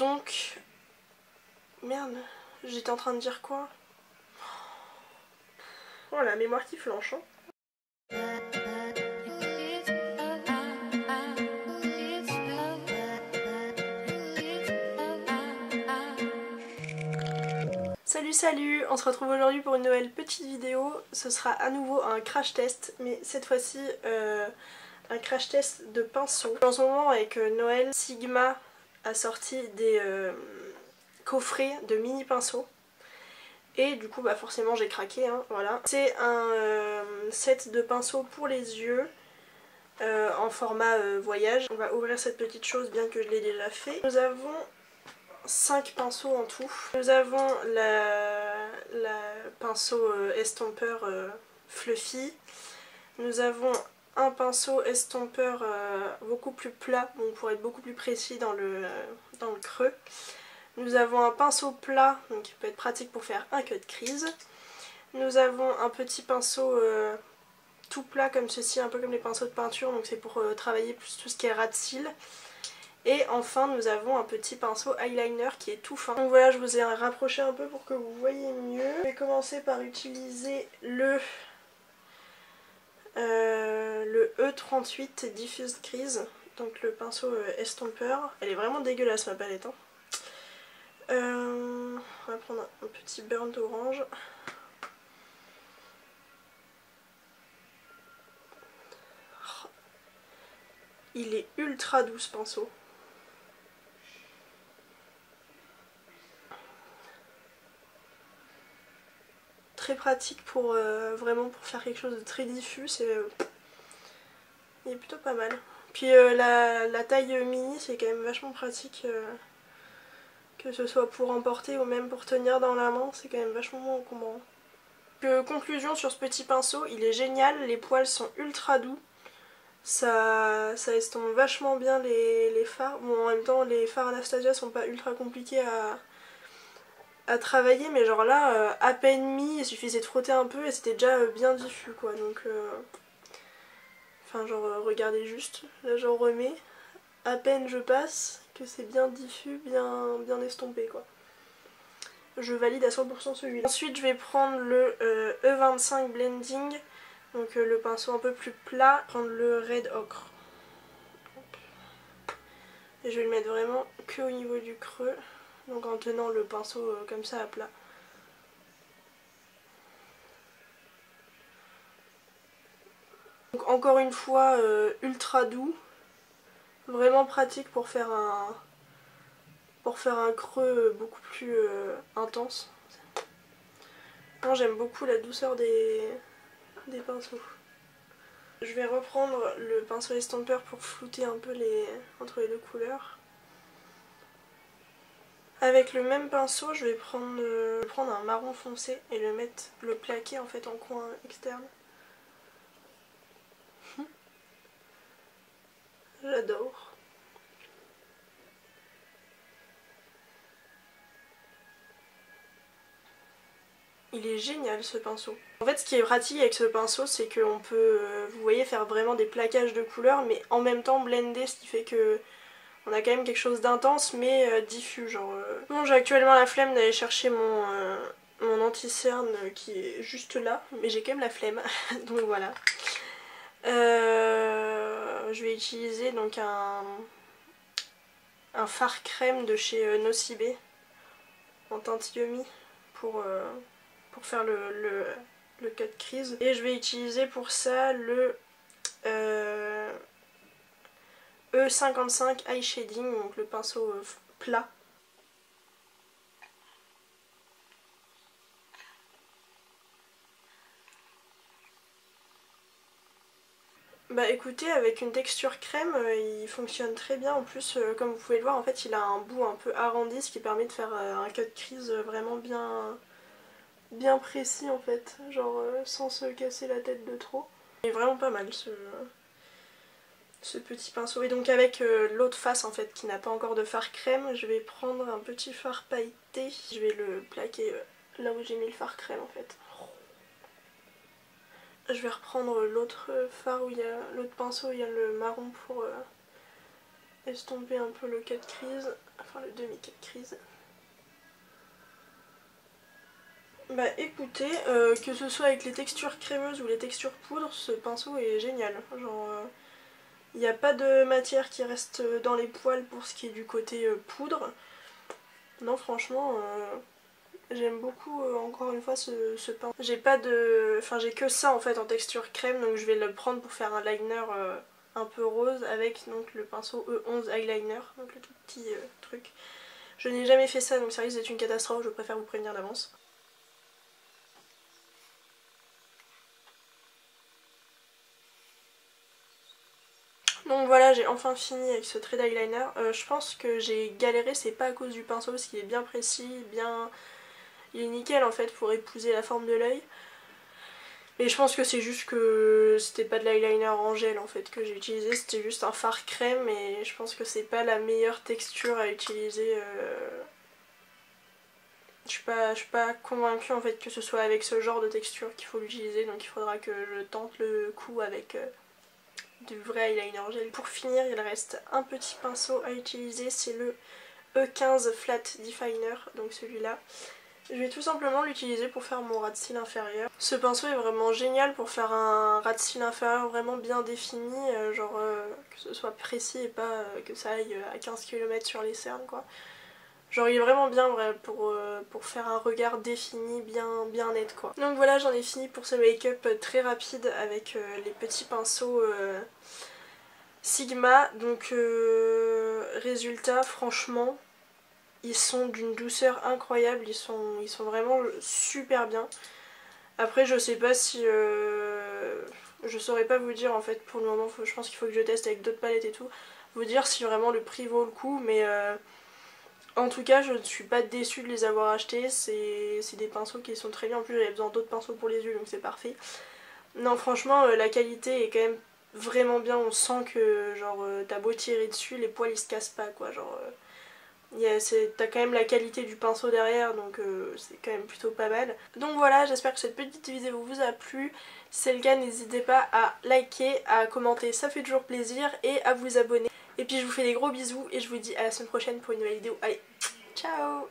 Donc... Merde, j'étais en train de dire quoi? Oh la mémoire qui flanche hein. Salut, on se retrouve aujourd'hui pour une nouvelle petite vidéo. Ce sera à nouveau un crash test, mais cette fois-ci un crash test de pinceau. En ce moment avec Noël, Sigma a sorti des coffrets de mini pinceaux. Et du coup bah forcément j'ai craqué, hein, voilà. C'est un set de pinceaux pour les yeux en format voyage. On va ouvrir cette petite chose bien que je l'ai déjà fait. Nous avons 5 pinceaux en tout. Nous avons la pinceau estompeur Fluffy. Nous avons un pinceau estompeur beaucoup plus plat, donc pour être beaucoup plus précis dans le creux. Nous avons un pinceau plat, donc qui peut être pratique pour faire un cut crease. Nous avons un petit pinceau tout plat comme ceci, un peu comme les pinceaux de peinture, donc c'est pour travailler plus tout ce qui est ras de cils. Et enfin nous avons un petit pinceau eyeliner qui est tout fin. Donc voilà, je vous ai rapproché un peu pour que vous voyez mieux. Je vais commencer par utiliser le E38 Diffused Crease, donc le pinceau estompeur. Elle est vraiment dégueulasse ma palette hein. On va prendre un petit burnt orange. Il est ultra doux ce pinceau. Très pratique pour vraiment pour faire quelque chose de très diffus. Il est plutôt pas mal. Puis la taille mini c'est quand même vachement pratique. Que ce soit pour emporter ou même pour tenir dans la main, c'est quand même vachement moins encombrant. Conclusion sur ce petit pinceau, il est génial, les poils sont ultra doux. Ça estompe vachement bien les fards. Bon, en même temps, les fards Anastasia sont pas ultra compliqués à travailler, mais genre là, à peine mis, il suffisait de frotter un peu et c'était déjà bien diffus quoi. Donc, enfin, genre, regardez juste, là j'en remets, à peine je passe, que c'est bien diffus, bien estompé quoi. Je valide à 100% celui-là. Ensuite, je vais prendre le E25 Blending. Donc le pinceau un peu plus plat, prendre le Red Ocre. Et je vais le mettre vraiment que au niveau du creux, donc en tenant le pinceau comme ça à plat. Donc encore une fois ultra doux, vraiment pratique pour faire un creux beaucoup plus intense. J'aime beaucoup la douceur des pinceaux. Je vais reprendre le pinceau estompeur pour flouter un peu entre les deux couleurs. Avec le même pinceau, je vais prendre un marron foncé et le plaquer en fait en coin externe. J'adore. Il est génial ce pinceau. En fait ce qui est pratique avec ce pinceau c'est qu'on peut, vous voyez, faire vraiment des plaquages de couleurs mais en même temps blender, ce qui fait que on a quand même quelque chose d'intense mais diffus genre. Bon, j'ai actuellement la flemme d'aller chercher mon anti-cerne qui est juste là, mais j'ai quand même la flemme, donc voilà. Je vais utiliser donc un fard crème de chez Nocibe en teinte Yummy pour faire le cut crease. Et je vais utiliser pour ça le E55 Eye Shading, donc le pinceau plat. Bah écoutez, avec une texture crème, il fonctionne très bien. En plus, comme vous pouvez le voir, en fait, il a un bout un peu arrondi, ce qui permet de faire un cut crease vraiment bien précis en fait, genre sans se casser la tête de trop. Il est vraiment pas mal ce petit pinceau. Et donc avec l'autre face en fait qui n'a pas encore de fard crème, je vais prendre un petit fard pailleté. Je vais le plaquer là où j'ai mis le fard crème en fait. Je vais reprendre l'autre fard où il y a l'autre pinceau où il y a le marron pour estomper un peu le cut crease. enfin le demi-cap crise. Bah écoutez, que ce soit avec les textures crémeuses ou les textures poudre, ce pinceau est génial. Genre, il n'y a pas de matière qui reste dans les poils pour ce qui est du côté poudre. Non, franchement, j'aime beaucoup encore une fois ce pinceau. J'ai pas de... Enfin, j'ai que ça en fait en texture crème, donc je vais le prendre pour faire un liner un peu rose avec donc le pinceau E11 eyeliner, donc le tout petit truc. Je n'ai jamais fait ça, donc ça risque d'être une catastrophe, je préfère vous prévenir d'avance. Donc voilà, j'ai enfin fini avec ce trait d'eyeliner. Je pense que j'ai galéré, c'est pas à cause du pinceau parce qu'il est bien précis, bien... Il est nickel en fait pour épouser la forme de l'œil. Mais je pense que c'est juste que c'était pas de l'eyeliner en gel en fait que j'ai utilisé, c'était juste un fard crème et je pense que c'est pas la meilleure texture à utiliser. Je suis pas convaincue en fait que ce soit avec ce genre de texture qu'il faut l'utiliser, donc il faudra que je tente le coup avec du vrai eyeliner gel. Pour finir, il reste un petit pinceau à utiliser, c'est le E15 Flat Definer, donc celui-là. Je vais tout simplement l'utiliser pour faire mon ras de cils inférieur. Ce pinceau est vraiment génial pour faire un ras de cils inférieur vraiment bien défini, genre que ce soit précis et pas que ça aille à 15 km sur les cernes quoi. Genre il est vraiment bien pour faire un regard défini, bien net quoi. Donc voilà, j'en ai fini pour ce make-up très rapide avec les petits pinceaux Sigma. Donc résultat, franchement, ils sont d'une douceur incroyable, ils sont vraiment super bien. Après je sais pas si... je saurais pas vous dire en fait pour le moment, je pense qu'il faut que je teste avec d'autres palettes et tout. Vous dire si vraiment le prix vaut le coup, mais... en tout cas, je ne suis pas déçue de les avoir achetés, c'est des pinceaux qui sont très bien, en plus j'avais besoin d'autres pinceaux pour les yeux donc c'est parfait. Non franchement la qualité est quand même vraiment bien, on sent que genre t'as beau tirer dessus, les poils ils se cassent pas quoi, genre t'as quand même la qualité du pinceau derrière donc c'est quand même plutôt pas mal. Donc voilà, j'espère que cette petite vidéo vous a plu, si c'est le cas n'hésitez pas à liker, à commenter, ça fait toujours plaisir et à vous abonner. Et puis je vous fais des gros bisous et je vous dis à la semaine prochaine pour une nouvelle vidéo. Allez, ciao!